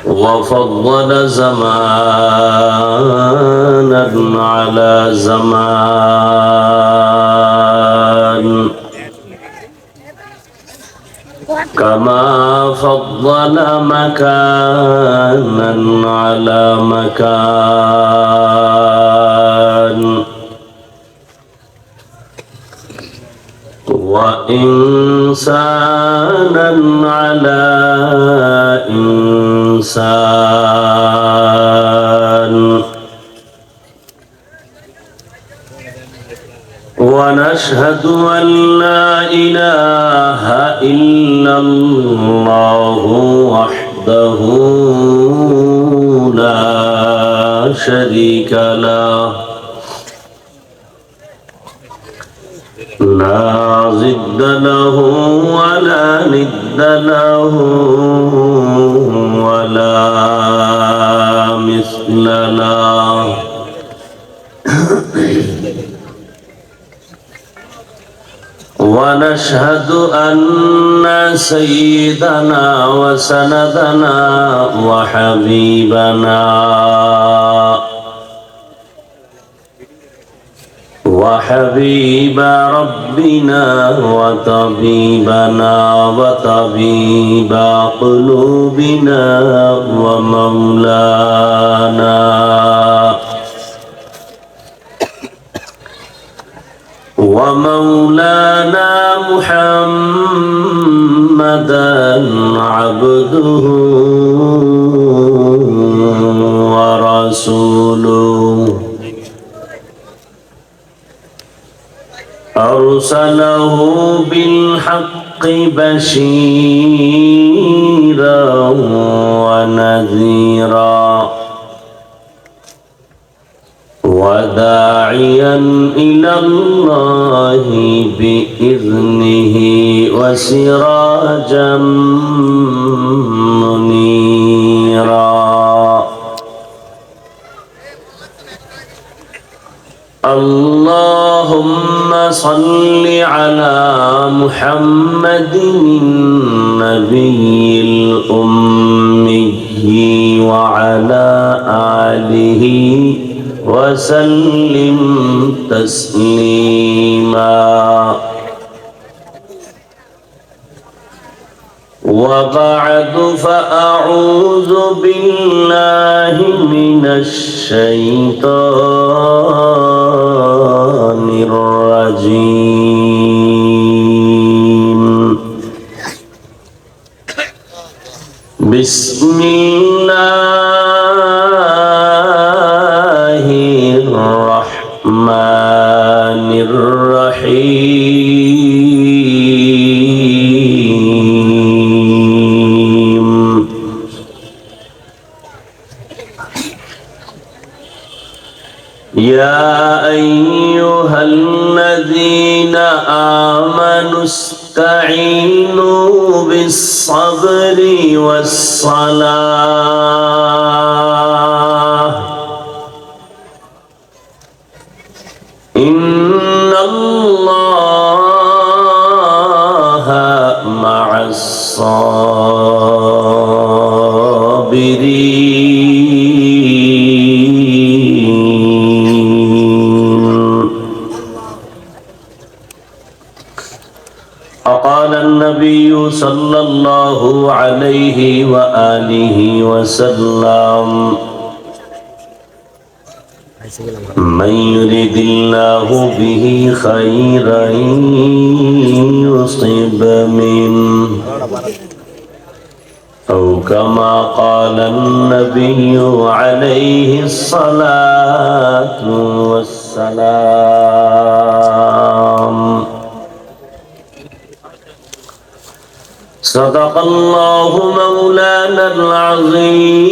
وفضل زمانا على زمان كما فضل مكانا على مكان وإنسانا على إنسان ونشهد أن لا إله إلا الله وحده لا شريك له لا ضد له ولا ند له ولا مثل له ونشهد أن سيدنا وسندنا وحبيب ربنا وطبيبنا وطبيب قلوبنا ومولانا محمدا عبده ورسوله أرسله بالحق بشيرا ونذيرا وداعيا إلى الله بإذنه وسراجا منيرا اللهم صل على محمد النبي الأمي وعلى آله وسلم تسليما وبعد فأعوذ بالله من الشيطان الرجيم بسم الله الرحمن الرحيم يا أيها الذين آمنوا استعينوا بالصبر والصلاة إن الله مع الصابرين. فقال النبي صلى الله عليه وآله وسلم من يرد الله به خيرا يصب منه أو كما قال النبي عليه الصلاة والسلام. صدق الله مولانا العظيم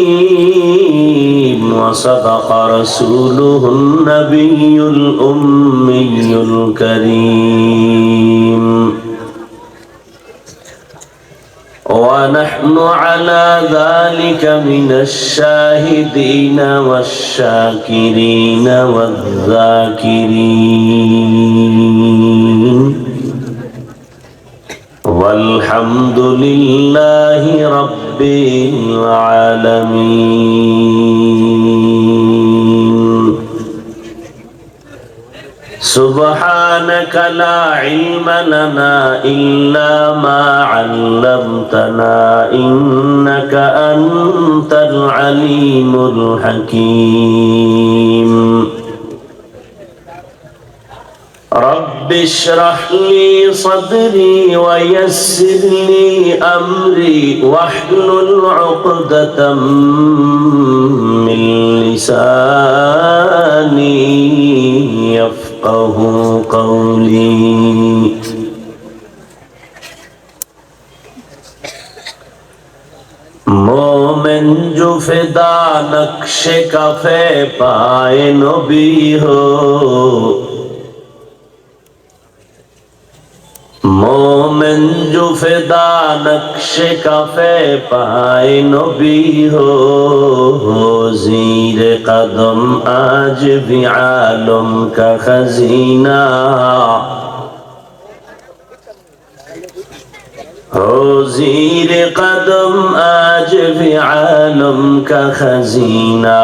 وصدق رسوله النبي الأمي الكريم ونحن على ذلك من الشاهدين والشاكرين والذاكرين والحمد لله رب العالمين سبحانك لا علم لنا إلا ما علمتنا إنك أنت العليم الحكيم رب اشرح لي صدري ويسر لي أمري واحلل عقدة من لساني يفقه قولي मोमिन जो फिदा नक्शे कफे पाए नबी हो मोमिन जो फिदा नक्शे कफे पाए नबी हो ज़ीर कदम आज भी आलम का खजीना हो ज़ीर कदम आज भी आलम का खजीना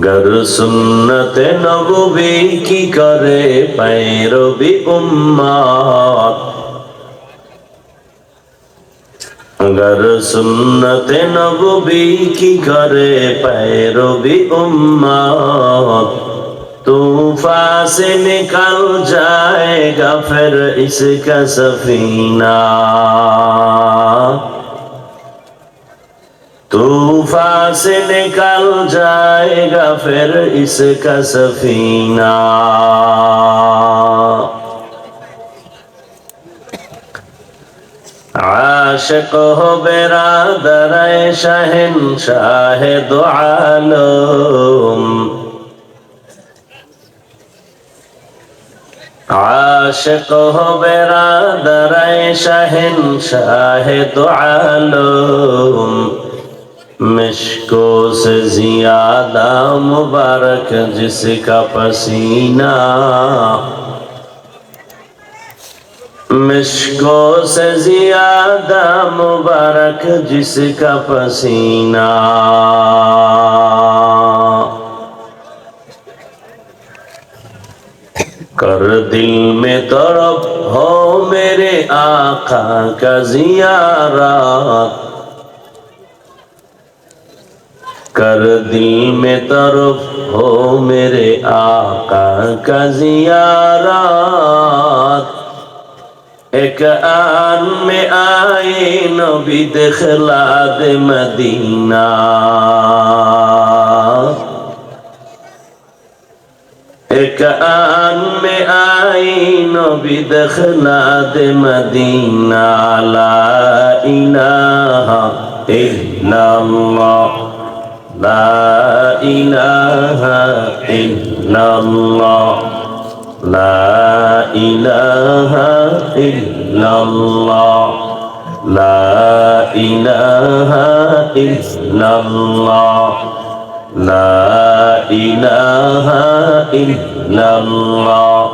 गर सुन्नत नबवी की करे पैरवी उम्मत गर सुन्नत नबवी की करे पैरवी उम्मत तूफान से निकल जाएगा फिर इसका सफीना तूफान से निकल जाएगा फिर इसका सफीना आशिक हो बिरादर शहंशाह दो आलम आशिक हो बिरादर शहंशाह दो आलम मिश्को से ज्यादा मुबारक जिसका पसीना मिश्को से ज्यादा मुबारक जिसका पसीना कर दिल में तड़प हो मेरे आका का ज़ियारत कर दिल में तरफ हो मेरे आका का ज़ियारत एक आन में आए नबी दिखला दे मदीना एक आन में आए नबी दिखला दे मदीना ला इलाहा इल्लल्लाह لا إله إلا الله لا إله إلا الله لا إله إلا الله لا إله إلا الله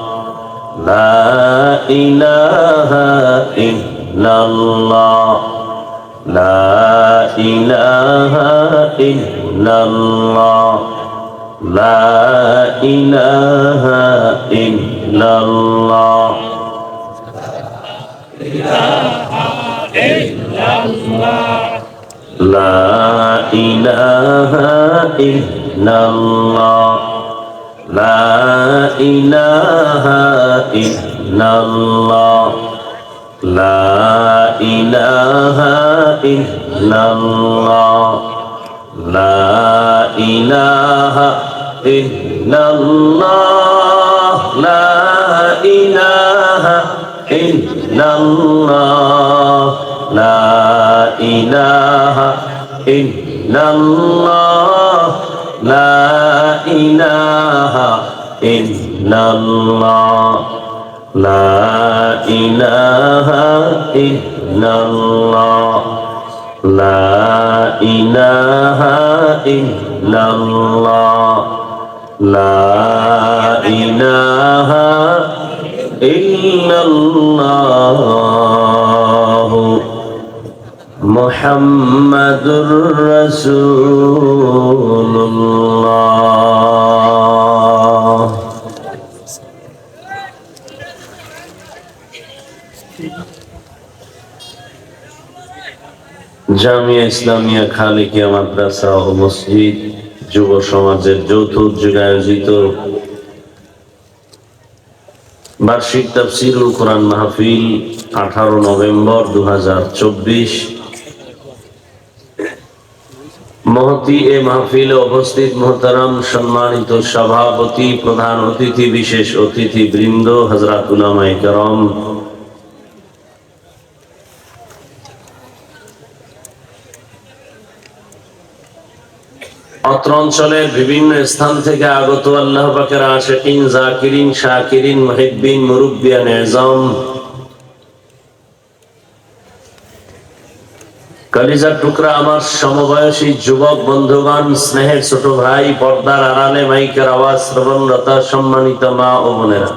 لا إله إلا الله لا إله إلا الله لا إله إلا الله لا إله إلا الله لا إله إلا الله لا إله إلا الله لا إله إلا الله لا إله إلا الله لا إله إلا الله لا إله إلا الله لا إله إلا الله لا إله إلا الله লা ইলাহা ইল্লাল্লাহ মুহাম্মাদুর রাসূলুল্লাহ। জামিয়া ইসলামিয়া খালিকিয়া মাদ্রাসা ও মসজিদ যুব সমাজের যৌথ উদ্যোগে আয়োজিত বার্ষিক তাফসীরুল কোরআন মাহফিল 18 নভেম্বর 2024 মহতি এ মাহফিলে উপস্থিত মোহতারাম সম্মানিত সভাপতি, প্রধান অতিথি, বিশেষ অতিথি বৃন্দ, হযরত উলামায়ে কেরাম, অত্র অঞ্চলের বিভিন্ন স্থান থেকে আগত আল্লাহ পাকের আশিকিন, জাকিরিন, শাকিরিন, মুহিব্বিন, মুরব্বিয়ান এজম, কলিজার টুকরা আমার সমবয়সী যুবক বন্ধুগণ, স্নেহের ছোট ভাই, পর্দার আড়ালে মাইকের আওয়াজ শ্রবণরতা সম্মানিত মা ও বোনেরা,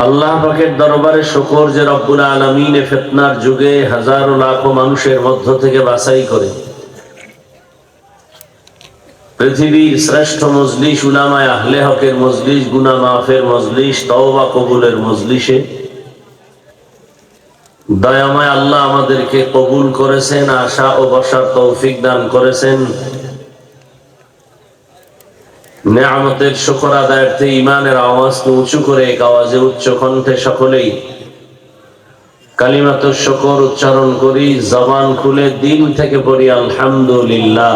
আল্লাহ পাকের দরবারে শুকর যে রব্বুল আলামিন ফিতনার যুগে হাজারো লাখো মানুষের মধ্য থেকে বাছাই করে পৃথিবীর শ্রেষ্ঠ মজলিস, উলামায়ে আহলে হকের মজলিস, গুনাহ মাফের মজলিস, তওবা কবুলের মজলিসে দয়াময় আল্লাহ আমাদেরকে কবুল করেছেন, আশা ও বসার তৌফিক দান করেছেন। নেয়ামতের শুকর আদায়ার্থে ঈমানের আওয়াজকে উঁচু করে এক আওয়াজে উচ্চ কণ্ঠে সকলেই কালিমাতুশ শুকর উচ্চারণ করি, জবান খুলে দিল থেকে পড়ি আলহামদুলিল্লাহ।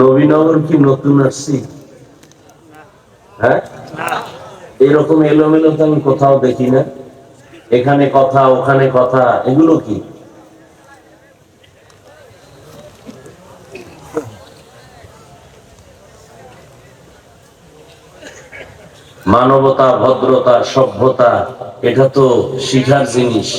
নবীনগর কি নতুন আসছি? হ্যাঁ, এরকম এলোমেলো তো আমি কোথাও দেখি না। এখানে কথা, ওখানে কথা, এগুলো কি? মানবতা, ভদ্রতা, সভ্যতা, এটা তো শিখার জিনিস।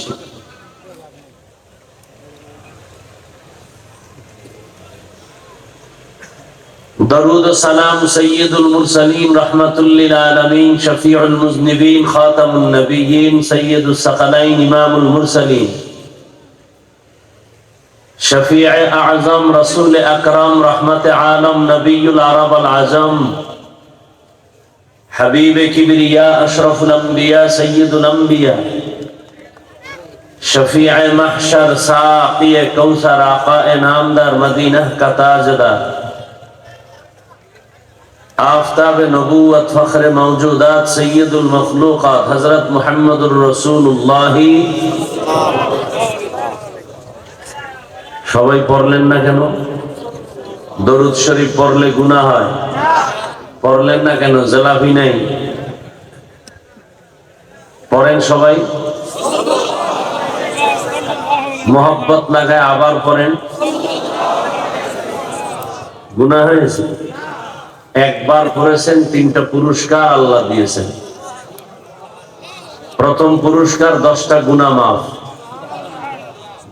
দরুদ ও সালাম সৈয়দুল মুরসালিন রাহমাতুল লিল আলামিন শফিউল মুজনিবিন খাতামুন নবিয়্যিন সৈয়দুস সাকালাইন ইমামুল মুরসালিন শফিউ আযম রাসূল আকরাম রহমতে আলম নবিয়ুল আরব আল আজম হাবিবে কিবরিয়া আশরাফুল আম্বিয়া সৈয়দুল আম্বিয়া শফিউ মাহশর সাকিয়ে কৌসর আকায়ে নামদার মদিনাহ কা তাজদার आफताब नबूवत फख्र मौजूदात सैयदुल मखलूकात हजरत मुहम्मदुर रसूलुल्लाह। সবাই পড়লেন না কেন? দরুদ শরীফ পড়লে গুনাহ হয়, পড়লেন না কেন? জেলাফি নাই, পড়েন সবাই, মোহাব্বত লাগায় আবার পড়েন, গুনাহ হয়েছে। একবার পড়েছেন, 3টা পুরস্কার আল্লাহ দিয়েছেন। প্রথম পুরস্কার 10টা গুনাহ মাফ,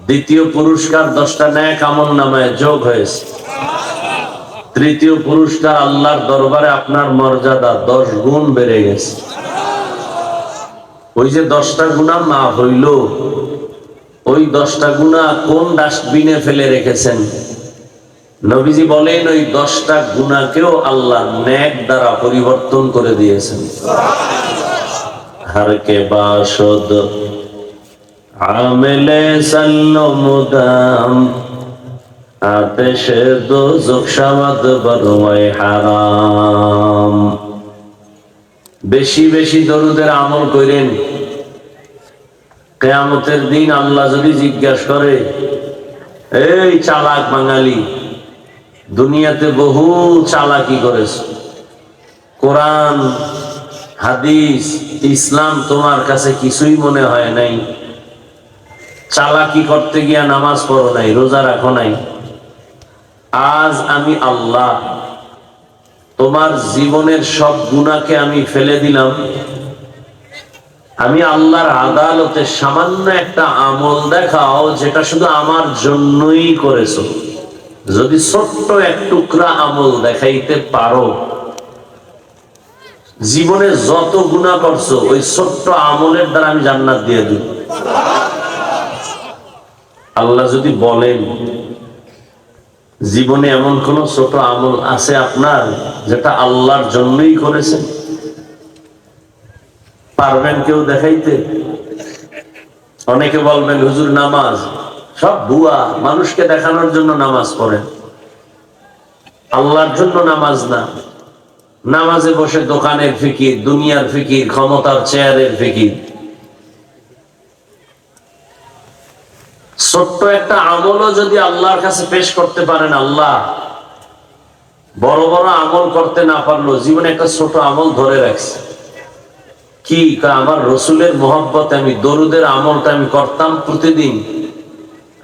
দ্বিতীয় পুরস্কার 10টা নেক আমলনামায় যোগ হয়েছে, তৃতীয় পুরস্কার আল্লাহর দরবারে আপনার মর্যাদা 10 গুণ বেড়ে গেছে। ওই যে 10টা গুনাহ মাফ হইল, ওই 10টা গুনাহ কোন ডাস্টবিনে ফেলে রেখেছেন? নবীজি বলেন ওই 10টা গুনাহকেও আল্লাহ নেক দ্বারা পরিবর্তন করে দিয়েছেন। हर के बाशुद आमिले सल्लो मुदाम आतिश दोज़ख शवद बरवाए हाराम। বেশি বেশি দরুদের আমল করেন, কিয়ামতের দিন আল্লাহ যদি জিজ্ঞাসা করে, এই চালাক বাঙালি, দুনিয়াতে বহু চালাকি করেছ, কোরআন হাদিস ইসলাম তোমার কাছে কিছুই মনে হয় নাই, চালাকি করতে গিয়া নামাজ পড়ো নাই, রোজা রাখো নাই, আজ আমি আল্লাহ তোমার জীবনের সব গুনাহকে আমি ফেলে দিলাম, আমি আল্লাহর আদালতে সামান্য একটা আমল দেখাও যেটা শুধু আমার জন্যই করেছো। যদি ছোট্ট এক টুকরা আমল দেখাইতে পারো, জীবনে যত গুনাহ করছো ওই ছোট্ট আমলের দ্বারা আমি জান্নাত দিয়ে দিই। আল্লাহ যদি বলেন, জীবনে এমন কোন ছোট আমল আছে আপনার যেটা আল্লাহর জন্যই করেছেন? পারবেন কেউ দেখাইতে? অনেকে বলবেন হুজুর নামাজ সব ভুয়া, মানুষকে দেখানোর জন্য নামাজ পড়েন, আল্লাহর জন্য নামাজ না। নামাজে বসে দোকানের ফিকির, দুনিয়ার ফিকির, ক্ষমতার চেয়ারের ফিকির। ছোট্ট একটা আমলও যদি আল্লাহর কাছে পেশ করতে পারেন, আল্লাহ বড় বড় আমল করতে না পারলো জীবনে একটা ছোট আমল ধরে রাখছে। কি? আমার রসুলের মহব্বত, আমি দরুদের আমলটা আমি করতাম প্রতিদিন।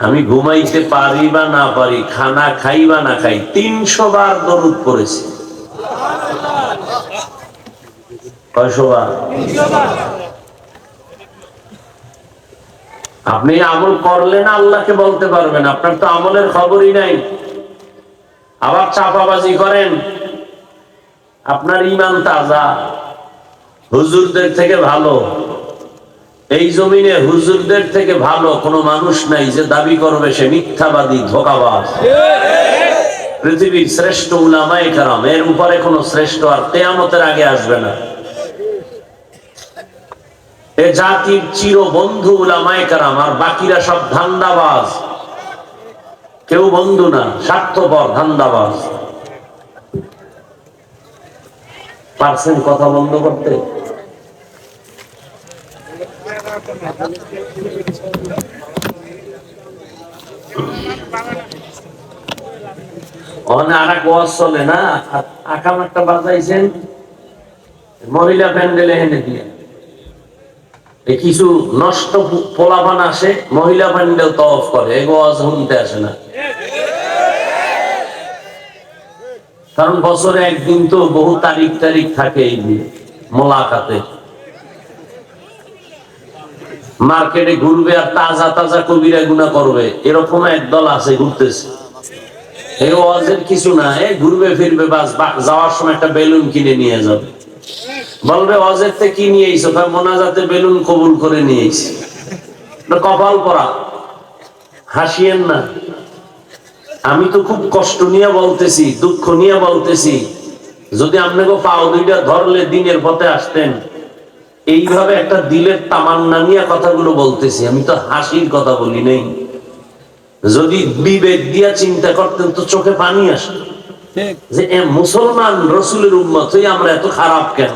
আমি ঘুমাইতে পারি বা না পারি, খানা খাই বা না খাই, 300 বার দরুদ পড়েছি। কয়শো বার? আপনি আমল করলে না আল্লাহকে বলতে পারবেন, আপনার তো আমলের খবরই নাই। আবার চাপাবাজি করেন, আপনার ঈমান তাজা, হুজুরদের থেকে ভালো। এই জমিনে হুজুরদের থেকে ভালো কোনো মানুষ নাই যে দাবি করবে সে মিথ্যাবাদী, ধোঁকাবাজ। পৃথিবীর শ্রেষ্ঠ উলামায়ে কেরাম, এর উপরে কোনো শ্রেষ্ঠ আর কিয়ামতের আগে আসবে না। এ জাতির চির বন্ধু উলামায়ে কেরাম, আর বাকিরা সব ধান্দাবাজ। কেউ বন্ধু না, স্বার্থপর, ধান্দাবাজ। পারছেন কথা বন্ধ করতে? আরেক ওয়াজ চলে না, আকাম একটা বাজাইছেন মহিলা প্যান্ডেলে এনে দিয়ে, কিছু নষ্ট পোলাপান আসে মহিলা প্যান্ডেল তওয়াফ করে, এই ওয়াজ শুনতে আসে না। কারণ বছরে একদিন তো বহু তারিখ থাকে এই মোলাকাতে। মার্কেটে ঘুরবে আর তাজা তাজা কবিরা গুনাহ করবে, এরকম একদল আছে ঘুরতেছে। এই ওয়াজের কিছু না, ঘুরবে ফিরবে, বাস যাওয়ার সময় একটা বেলুন কিনে নিয়ে যাবে, বলবে ওয়াজের থেকে কি নিয়ে এসো? মোনাজাতে বেলুন কবুল করে নিয়ে এসি। কপাল পরা, হাসিয়েন না। আমি তো খুব কষ্ট নিয়ে বলতেছি, দুঃখ নিয়ে বলতেছি। যদি আপনাকে পাও দুইটা ধরলে দিনের পথে আসতেন। এইভাবে একটা দিলের তামান্না নিয়ে কথাগুলো বলতেছি, আমি তো হাসির কথা বলি নাই। যদি বিবেক দিয়া চিন্তা করতেন তো চোখে পানি আসতো যে মুসলমান রসুলের উম্মত হই আমরা এত খারাপ কেন?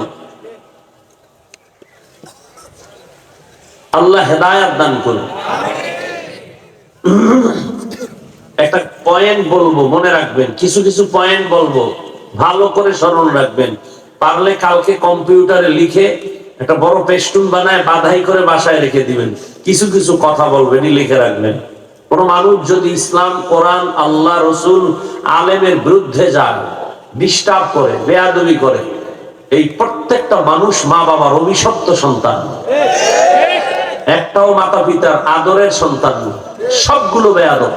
আল্লাহ হেদায়েত দান করুন। একটা পয়েন্ট বলবো, মনে রাখবেন, কিছু কিছু পয়েন্ট বলবো, ভালো করে স্মরণ রাখবেন। পারলে কালকে কম্পিউটারে লিখে একটা বড় পেস্টুন বানায় বাধাই করে বাসায় রেখে দিবেন। কিছু কিছু কথা বলবেন, লিখে রাখবেন। কোন মানুষ যদি ইসলাম, কোরআন, আল্লাহ, রসুল, আলেমের বিরুদ্ধে যায়, ডিস্টার্ব করে, বেয়াদবি করে, এই প্রত্যেকটা মানুষ মা বাবার অভিশপ্ত সন্তান। একটাও মাতা পিতার আদরের সন্তান, সবগুলো বেয়াদব।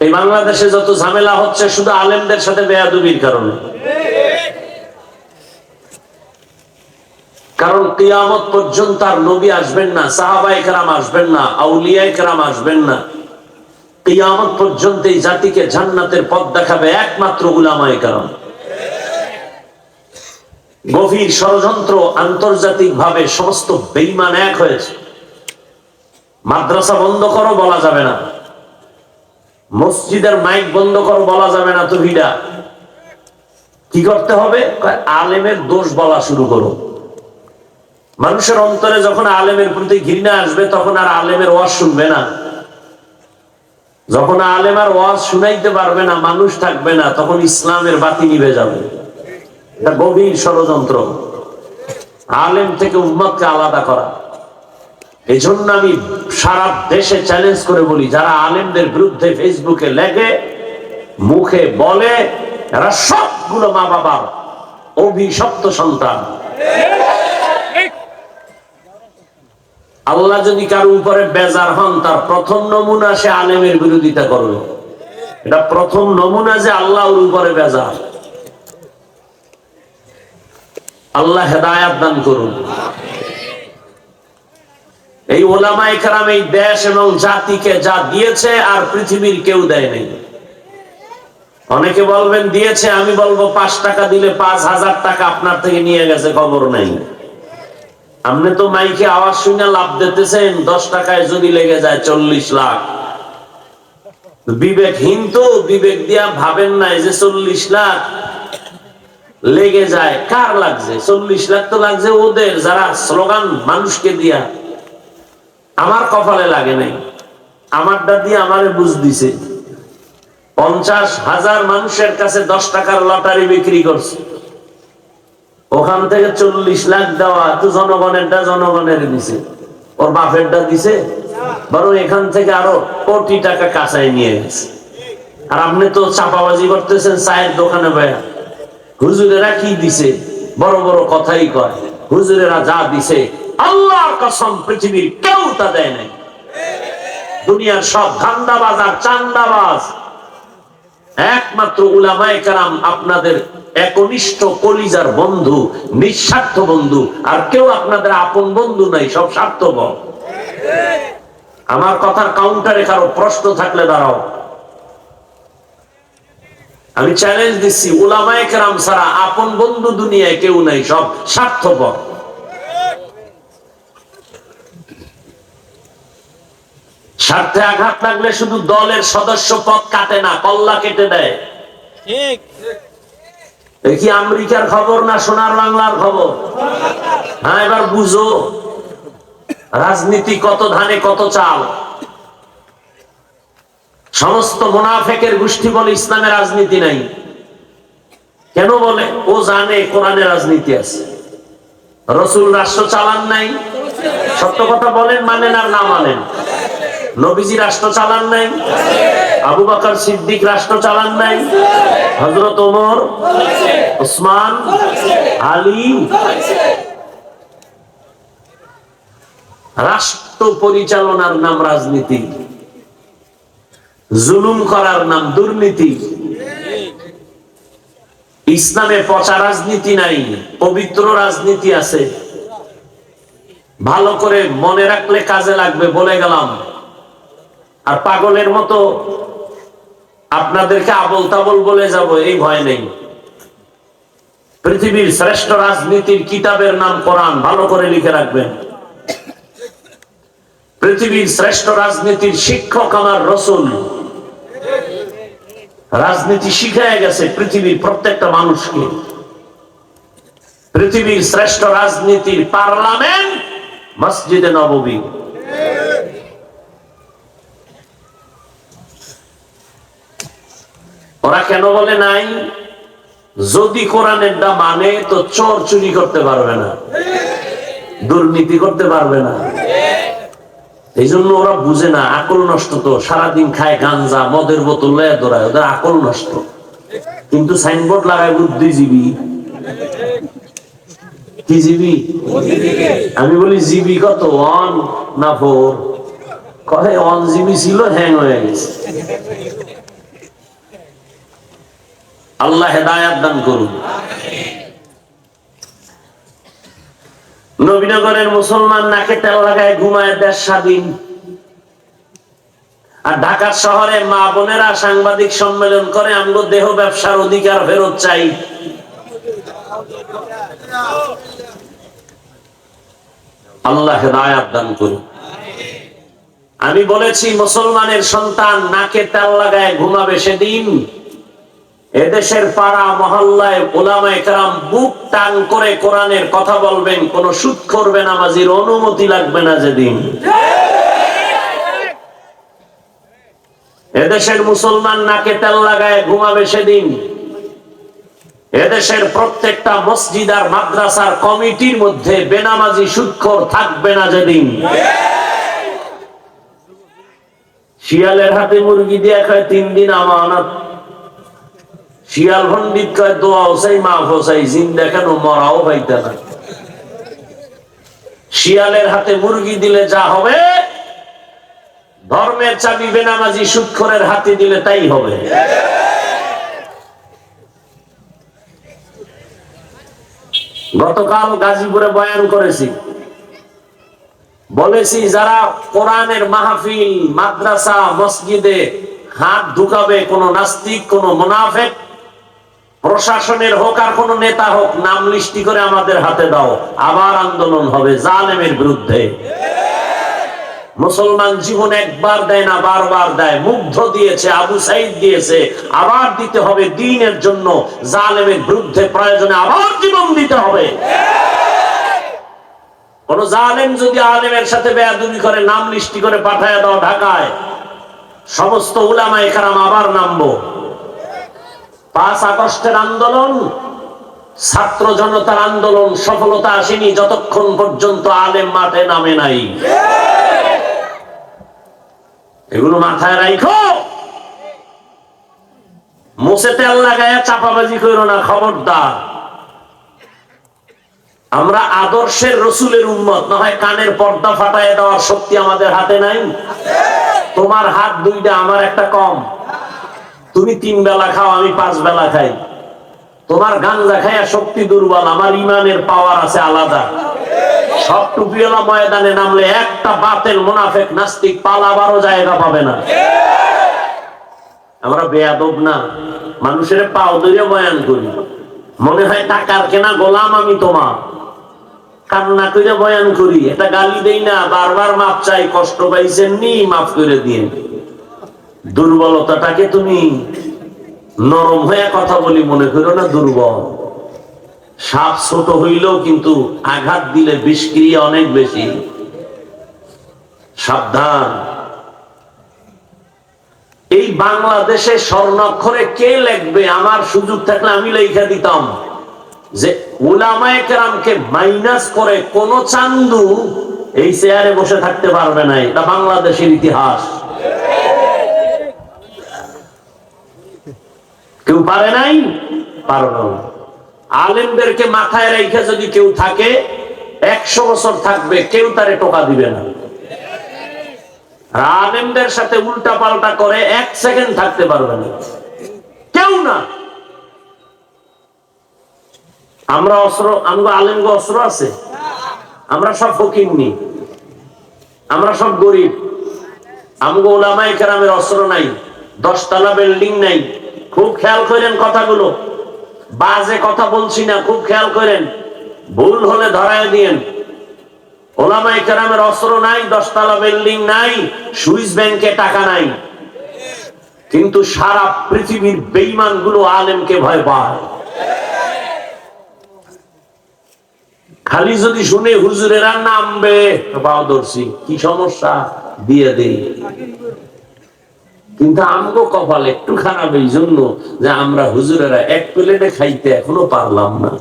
এই বাংলাদেশে যত ঝামেলা হচ্ছে শুধু আলেমদের সাথে বেয়াদবির কারণে। কারণ কিয়ামত পর্যন্ত আর নবী আসবেন না, সাহাবায়ে কেরাম আসবেন না, আউলিয়ায়ে কেরাম আসবেন না। কিয়ামত পর্যন্ত এই জাতিকে জান্নাতের পথ দেখাবে একমাত্র উলামায়ে কেরাম। গভীর ষড়যন্ত্র, আন্তর্জাতিক ভাবে সমস্ত বেঈমান এক হয়েছে। মাদ্রাসা বন্ধ করো বলা যাবে না, মসজিদের মাইক বন্ধ করো বলা যাবে না। তো ভিড়া কি করতে হবে? আলেমের দোষ বলা শুরু করো। মানুষের অন্তরে যখন আলেমের প্রতি ঘৃণা আসবে তখন আর আলেমের ওয়াজ শুনবে না। যখন আলেম আর ওয়াজ শুনাইতে পারবে না, মানুষ থাকবে না, তখন ইসলামের বাতি নিভে যাবে। এটা গভীর ষড়যন্ত্র, আলেম থেকে উম্মতকে আলাদা করা। এই জন্য আমি সারা দেশে চ্যালেঞ্জ করে বলি, যারা আলেমদের বিরুদ্ধে ফেসবুকে লেখে মুখে বলে, এরা সবগুলো মা বাবার অভিশপ্ত সন্তান। আল্লাহ যদি কারো উপরে বেজার হন, তার প্রথম নমুনা সে আলেমের বিরোধিতা করবে। এটা প্রথম নমুনা যে আল্লাহ ওর উপরে বেজার। আল্লাহ হেদায়াত দান করুন। এই ওলামায়ে কেরাম এই দেশ এবং জাতিকে যা দিয়েছে আর পৃথিবীর কেউ দেয় নাই। অনেকে বলবেন দিয়েছে, আমি বলবো 5 টাকা দিলে 5,000 টাকা আপনার থেকে নিয়ে গেছে, খবর নাই। আপনি তো মাইকে আওয়াজ শুনে লাভ দিতেছেন, 10 টাকায় যদি লেগে যায় 40 লাখ। বিবেকহীন তো, বিবেক দিয়া ভাবেন নাই যে 40 লাখ লেগে যায়। কার লাগছে? 40 লাখ তো লাগছে ওদের, যারা স্লোগান মানুষকে দিয়া। আমার কপালে লাগে নাই, আমারটা দিয়ে আমারে বুঝ দিছে। 50,000 মানুষের কাছে 10 টাকার লটারি বিক্রি করছে, ওখান থেকে 40 লাখ দেওয়া তো জনগণেরটা জনগণের দিছে, ওর বাপেরটা দিছে, বরং এখান থেকে আরো কোটি টাকা কাঁচাই নিয়ে গেছে। আর আপনি তো চাপাবাজি করতেছেন চায়ের দোকানে ভাইয়া। হুজুরেরা কি দিছে? বড় বড় কথাই কয়। হুজুরেরা যা দিছে আল্লাহর কসম পৃথিবীর কেউ তা দেয় নাই। দুনিয়ার সব ধান্দাবাজ আর চান্দাবাজ, একমাত্র উলামায়ে কেরাম আপনাদের একনিষ্ঠ কলিজার বন্ধু, নিঃস্বার্থ বন্ধু। আর কেউ আপনাদের আপন বন্ধু নাই, সব স্বার্থপর। আমার কথার কাউন্টারে কারো প্রশ্ন থাকলে দাঁড়াও। আমি চ্যালেঞ্জ দিচ্ছি, উলামায়ে কেরাম ছাড়া আপন বন্ধু দুনিয়ায় কেউ নাই, সব স্বার্থপর। স্বার্থে আঘাত লাগলে শুধু দলের সদস্য পদ কাটে না, কল্লা কেটে দেয়। কি আমেরিকার খবর না সোনার বাংলার খবর? হ্যাঁ, এবার বুঝো রাজনীতি কত ধানে কত চাল। সমস্ত মুনাফেকের গোষ্ঠী বলে ইসলামে রাজনীতি নাই। কেন বলে? ও জানে কোরআনে রাজনীতি আছে। রাসূল রাষ্ট্র চালান নাই, সত্য কথা বলেন, মানেন আর না মানেন। নবীজি রাষ্ট্র চালান নাই, আবু বকর সিদ্দিক রাষ্ট্র চালান নাই, হযরত ওমর, ওসমান, আলী। রাষ্ট্র পরিচালনার নাম রাজনীতি, জুলুম করার নাম দুর্নীতি। ইসলামে পচা রাজনীতি নাই, পবিত্র রাজনীতি আছে। ভালো করে মনে রাখলে কাজে লাগবে, বলে গেলাম। আর পাগলের মতো আপনাদেরকে আবল তাবল বলে যাব এই ভয় নেই। পৃথিবীর শ্রেষ্ঠ রাজনীতির কিতাবের নাম কোরআন, ভালো করে লিখে রাখবেন। পৃথিবীর শ্রেষ্ঠ রাজনীতির শিক্ষক আমার রাসূল। রাজনীতি শিখায় গেছে পৃথিবীর প্রত্যেকটা মানুষকে। পৃথিবীর শ্রেষ্ঠ রাজনীতির পার্লামেন্ট মসজিদে নববী। ওরা কেন বলে নাই? যদি কোরআনের দা মানে তো চোর চুরি করতে পারবে না, দুর্নীতি করতে পারবে না। এই জন্য ওরা বুঝে না, আকল নষ্ট। তো সারাদিন খায় গাঞ্জা, মদের বোতল লয়ে দৌড়ায়, ওদের আকল নষ্ট। কিন্তু সাইনবোর্ড লাগায় বুদ্ধিজীবী। কি জীবী? আমি বলি জিবি কত, 1 না 4? কহে 1 জিবি ছিল, হ্যাং হয়ে গেছে। আল্লাহ হেদায়াত দান করুন। নবীনগরের মুসলমান নাকে তেল লাগায় ঘুমায়, দেশ স্বাধীন। আর ঢাকার শহরে মা বোনেরা সাংবাদিক সম্মেলন করে, আমগো দেহ ব্যবসার অধিকার ফেরত চাই। আল্লাহ হেদায়াত দান করুন। আমি বলেছি, মুসলমানের সন্তান নাকে তেল লাগায় ঘুমাবে সেদিন এদেশের পাড়া মহল্লায় উলামায়ে কেরাম বুক টান করে কোরআনের কথা বলবেন, কোন সুদখোর বেনামাজির অনুমতি লাগবে না যেদিন। এদেশের মুসলমান নাকে তেল লাগায় ঘুমাবে সেদিন এদেশের প্রত্যেকটা মসজিদ আর মাদ্রাসার কমিটির মধ্যে বেনামাজি সুদখোর থাকবে না যেদিন। শিয়ালের হাতে মুরগি দিয়ে খায় 3 দিন আমানত, শিয়াল পণ্ডিত কয় দোয়াও চাই মাফও চাই, জিন্দা কেন মরাও পাইতে না। শিয়ালের হাতে মুরগি দিলে যা হবে, ধর্মের চাবি বেনামাজি সুদখোরের হাতে দিলে তাই হবে। গতকাল গাজীপুরে বয়ান করেছি, বলেছি যারা কোরআনের মাহফিল, মাদ্রাসা, মসজিদে হাত ঢুকাবে, কোন নাস্তিক, কোন মুনাফিক, প্রশাসনের হোক আর কোন নেতা হোক, নাম লিস্টি করে আমাদের হাতে দাও, আবার আন্দোলন হবে জালেমের বিরুদ্ধে। মুসলমান জীবন একবার দেয় না, বারবার দেয়। মুগ্ধ দিয়েছে, আবু সাইদ দিয়েছে, আবার দিতে হবে দ্বীনের জন্য। জালেমের বিরুদ্ধে প্রয়োজনে আবার জীবন দিতে হবে। কোন জালেম যদি আলেমের সাথে বেয়াদবি করে, নাম লিস্টি করে পাঠায় দাও ঢাকায়, সমস্ত উলামায়ে কেরাম আবার নামবো। 5 আগস্টের আন্দোলন, ছাত্র জনতার আন্দোলন সফলতা আসেনি যতক্ষণ পর্যন্ত আলেম মাঠে নামে নাই। এগুলো মাথায় রাখো। মুছে তেল লাগায় চাপাবাজি করো না, খবরদার। আমরা আদর্শের রসুলের উম্মত, না হয় কানের পর্দা ফাটায় দেওয়ার শক্তি আমাদের হাতে নাই। তোমার হাত 2টা, আমার একটা কম। তুমি 3 বেলা খাও, আমি 5 বেলা খাই। তোমার গাঞ্জা খায়া শক্তি দুর্বল, আমার ইমানের পাওয়ার আছে আলাদা। সব টুপিওয়ালা ময়দানে নামলে একটা বাতেল মুনাফিক নাস্তিক পালাবারও জায়গা পাবে না। আমরা বেয়াদব না, মানুষের পাও ধরে বয়ান করি, মনে হয় টাকার কেনা গোলাম আমি তোমার। কান্না করে বয়ান করি, এটা গালি দেই না, বারবার মাপ চাই। কষ্ট পাইছেন নি, মাফ করে দিন। দুর্বলতাটাকে তুমি নরম হয়ে কথা বলি মনে করো না দুর্বল। সাপ ছোট হইলেও কিন্তু আঘাত দিলে বিষক্রিয়া অনেক বেশি। সাবধান। এই বাংলাদেশে স্বর্ণাক্ষরে কে লিখবে? আমার সুযোগ থাকলে আমি লেখা দিতাম যে উলামায়ে কেরামকে মাইনাস করে কোন চান্দু এই চেয়ারে বসে থাকতে পারবে না। এটা বাংলাদেশের ইতিহাস। কেউ পারে নাই, পারবে না। আলেমদেরকে মাথায় রেখে যদি কেউ থাকে 100 বছর থাকবে, কেউ তারে টোকা দিবে না। আলেমদের সাথে উল্টা পাল্টা করে 1 সেকেন্ড থাকতে পারবে না কেউ না। আমরা অস্ত্র, আমগো আলেমগো অস্ত্র আছে? আমরা সব ফকির নি, আমরা সব গরিব। আমগো উলামায়ে কেরামের অস্ত্র নাই, 10 তলা বিল্ডিং নাই। খুব খেয়াল করেন কথাগুলো, বাজে কথা বলছি না, খুব খেয়াল করেন। ভুল হলে ধরায় দিয়েন। উলামায়ে কেরামের অস্ত্র নাই, 10 তলা বিল্ডিং নাই, সুইস ব্যাংকে টাকা নাই, কিন্তু সারা পৃথিবীর বেঈমান গুলো আলেমকে ভয় পায়। খালি যদি শুনে হুজুরেরা নামবে, পাওদর্শী কি সমস্যা দিয়ে দেই। কিন্তু আমগো কপাল একটু খারাপ এই জন্য যে আমরা হুজুরেরা 1 প্লেটে খাইতে এখনো পারলাম না।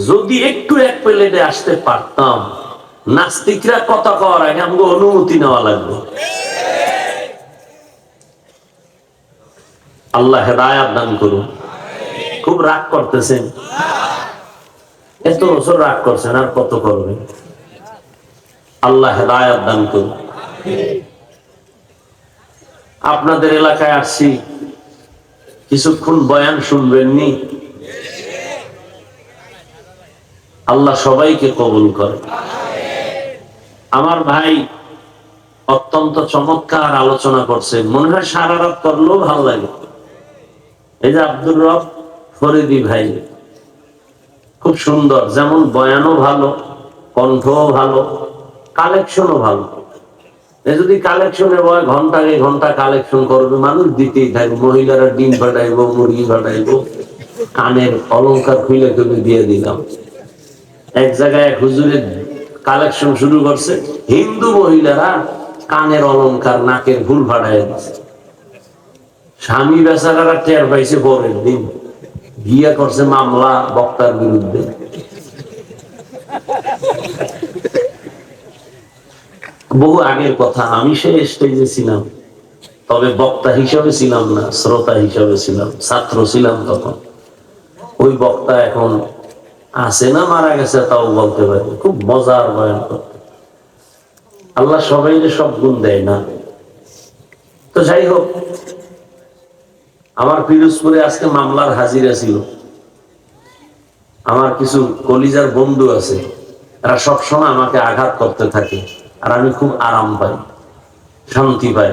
যদি একটু 1 প্লেটে আসতে পারতাম, নাস্তিকরা কথা কওয়ার আগে আমগো অনুমতি নেওয়া লাগবে। আল্লাহ হেদায়েত দান করুন। খুব রাগ করতেছেন, এত বছর রাগ করছেন, আর কত করবেন? আল্লাহ হেদায়েত দান করুন। আপনাদের এলাকায় আসছি, কিছুক্ষণ বয়ান শুনবেননি? আল্লাহ সবাইকে কবুল করে। আমার ভাই অত্যন্ত চমৎকার আলোচনা করছে, মনে হয় সারা রাত করলেও ভালো লাগে। এই যে আব্দুর রব ফরিদি ভাই, খুব সুন্দর, যেমন বয়ানও ভালো, কণ্ঠও ভালো, কালেকশনও ভালো। যদি কালেকশনে বয় ঘন্টাকে ঘন্টা কালেকশন করবে, মানুষ দিতেই থাকবে। মহিলারা ডিম ফাটাইবো, মুরগি ফাটাইবো, কানের অলংকার খুলে খুলে দিয়ে দিলাম। এক জায়গায় এক হুজুরের কালেকশন শুরু করছে, হিন্দু মহিলারা কানের অলংকার, নাকের ফুল ফাটাই দিচ্ছে। স্বামী বেচারারা টের পাইছে, পরের দিন গিয়া করছে মামলা বক্তার বিরুদ্ধে। বহু আগের কথা, আমি সে স্টেজে ছিলাম। তবে বক্তা হিসাবে ছিলাম না, শ্রোতা হিসাবে ছিলাম, ছাত্র ছিলাম তখন। ওই বক্তা এখন আছে না মারা গেছে তাও বলতে পারি, খুব মজার বয়ান করতে। আল্লাহ সবাই সব গুণ দেয় না। তো যাই হোক, আমার পিরোজপুরে আজকে মামলার হাজিরা ছিল। আমার কিছু কলিজার বন্ধু আছে, এরা সবসময় আমাকে আঘাত করতে থাকে, আর আমি খুব আরাম পাই, শান্তি পাই।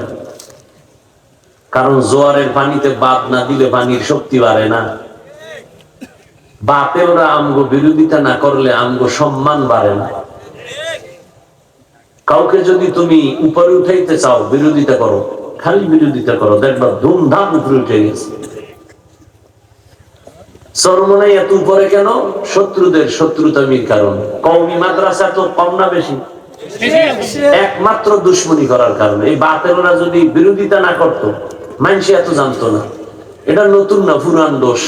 কারণ জোয়ারের পানিতে বাদ না দিলে পানির শক্তি বাড়ে না। বাপে ওরা আমগো বিরোধিতা না করলে আমগো সম্মান বাড়ে না। কাউকে যদি তুমি উপরে উঠাইতে চাও, বিরোধিতা করো, খালি বিরোধিতা করো, দেখবা ধুমধাম উপরে উঠে গেছে। চরমনাই এত উপরে কেন? শত্রুদের শত্রুতামির কারণে। কওমি মাদ্রাসা তো কম না বেশি? একমাত্র দুশ্মনী করার কারণে। এই বাতেলরা যদি বিরোধিতা না করতো, মানুষ এত জানতো না। এটা নতুন না, পুরান দোষ।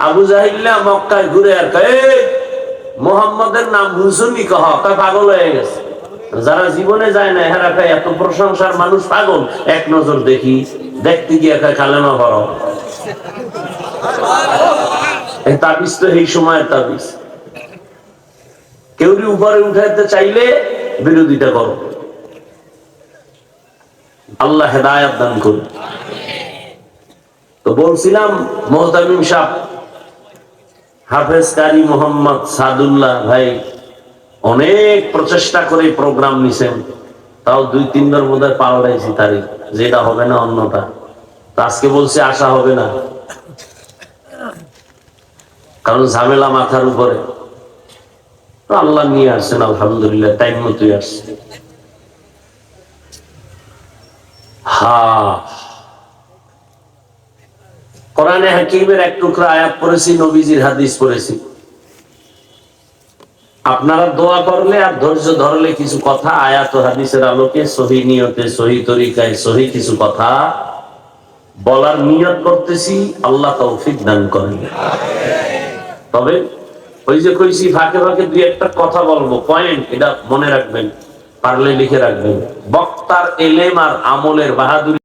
আবু জাহিল্লা মক্কায় ঘুরে আর কয়, মোহাম্মদের নাম হুসুনি কহ, পাগল হয়ে গেছে। যারা জীবনে যায় না হেরা কয় এত প্রশংসার মানুষ পাগল, এক নজর দেখি, দেখতে গিয়ে কালেমা পড়ো। এই তাবিজ তো এই সময়ের তাবিজ। কেউ উপরে উঠাইতে চাইলে বিরোধিতা করো। আল্লাহ হেদায়েত দান করুন। তো বলছিলাম, মোহতামিম সাহেব হাফেজ কারি মোহাম্মদ সাদুল্লাহ ভাই অনেক প্রচেষ্টা করে প্রোগ্রাম নিছেন, তাও 2-3 বার বোধহয় পাল্টাইছি তারিখ, যেটা হবে না অন্যটা। তো আজকে বলছে আসা হবে না, কারণ ঝামেলা মাথার উপরে। তো আল্লাহ নিয়ে আসছেন, আলহামদুলিল্লাহ, টাইম মতোই আসছে। কোরআনে হাকিমের এক টুকরা আয়াত পড়েছি, নবীজির হাদিস পড়েছি। আপনারা দোয়া করলে আর ধৈর্য ধরলে কিছু কথা আয়াত ও হাদিসের আলোকে সহি নিয়তে, সহি তরিকায়, সহি কিছু কথা বলার নিয়ত করতেছি। আল্লাহ তৌফিক দান করেন। তবে ওই যে কইছি, ফাঁকে ফাঁকে 2-1টা কথা বলবো, পয়েন্ট, এটা মনে রাখবেন, পারলে লিখে রাখবেন। বক্তার এলেম আর আমলের বাহাদুরি